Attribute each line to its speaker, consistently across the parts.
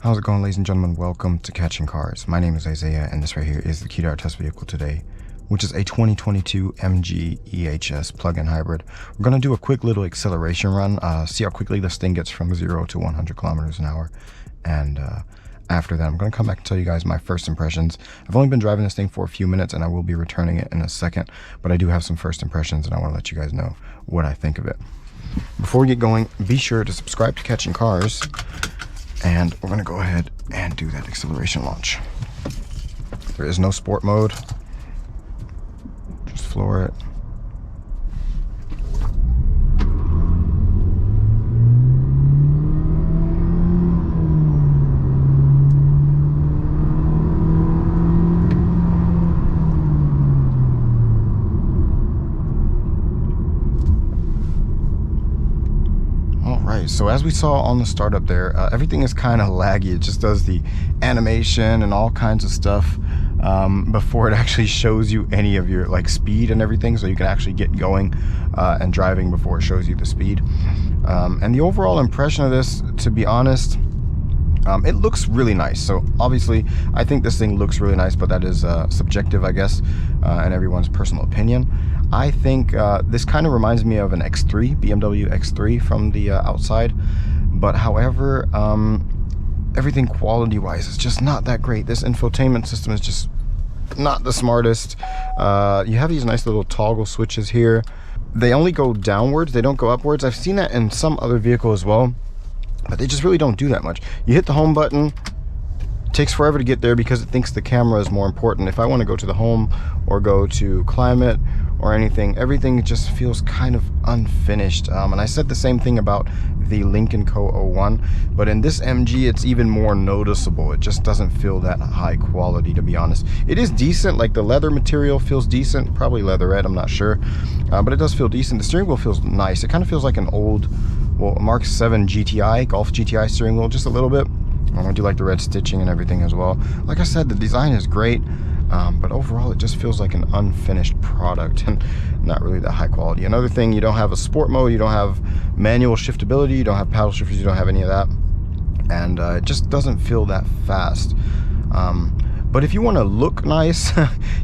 Speaker 1: How's it going, ladies and gentlemen? Welcome to Catching Cars. My name is Isaiah, and this right here is the key to our test vehicle today, which is a 2022 MG EHS plug-in hybrid. We're going to do a quick little acceleration run, see how quickly this thing gets from 0 to 100 kilometers an hour. And after that, I'm going to come back and tell you guys my first impressions. I've only been driving this thing for a few minutes, and I will be returning it in a second, but I do have some first impressions, and I want to let you guys know what I think of it. Before we get going, be sure to subscribe to Catching Cars. And we're gonna go ahead and do that acceleration launch. There is no sport mode. Just floor it. So as we saw on the startup there, everything is kind of laggy. It just does the animation and all kinds of stuff before it actually shows you any of your speed and everything, so you can actually get going and driving before it shows you the speed. And the overall impression of this, to be honest, it looks really nice. So obviously I think this thing looks really nice, but that is subjective, I guess, and everyone's personal opinion. I think this kind of reminds me of an X3, BMW X3 from the outside, but however, everything quality-wise is just not that great. This infotainment system is just not the smartest. You have these nice little toggle switches here. They only go downwards, they don't go upwards. I've seen that in some other vehicle as well, but they just really don't do that much. You hit the home button, takes forever to get there because it thinks the camera is more important. If I want to go to the home or go to climate or anything, everything just feels kind of unfinished. And I said the same thing about the Lincoln Co. 01, but in this MG it's even more noticeable. It just doesn't feel that high quality, to be honest. It is decent, like the leather material feels decent, probably leatherette, I'm not sure, but it does feel decent. The steering wheel feels nice. It kind of feels like an old, well, Mark 7 GTI, Golf GTI steering wheel, just a little bit. I do like the red stitching and everything as well. Like I said, the design is great, but overall it just feels like an unfinished product and not really that high quality. Another thing, you don't have a sport mode, you don't have manual shiftability, you don't have paddle shifters, you don't have any of that, and it just doesn't feel that fast. But if you want to look nice,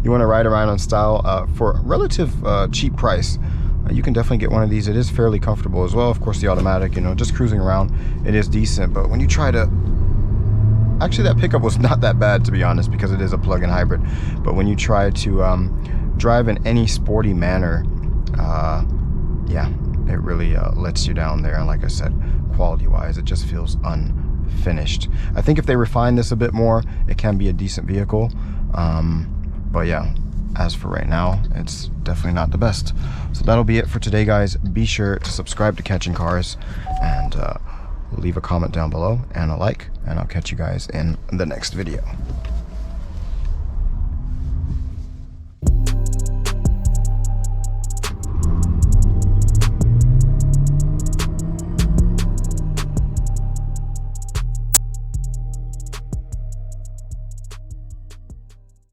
Speaker 1: you want to ride around in style for a relative cheap price, you can definitely get one of these. It is fairly comfortable as well. Of course, the automatic, you know, just cruising around, it is decent. But when you try to, actually that pickup was not that bad, to be honest, because it is a plug-in hybrid. But when you try to drive in any sporty manner, yeah, it really lets you down there. And like I said, quality-wise, it just feels unfinished. I think if they refine this a bit more, it can be a decent vehicle. But yeah, as for right now, it's definitely not the best. So that'll be it for today, guys. Be sure to subscribe to Catching Cars and leave a comment down below and a like, and I'll catch you guys in the next video.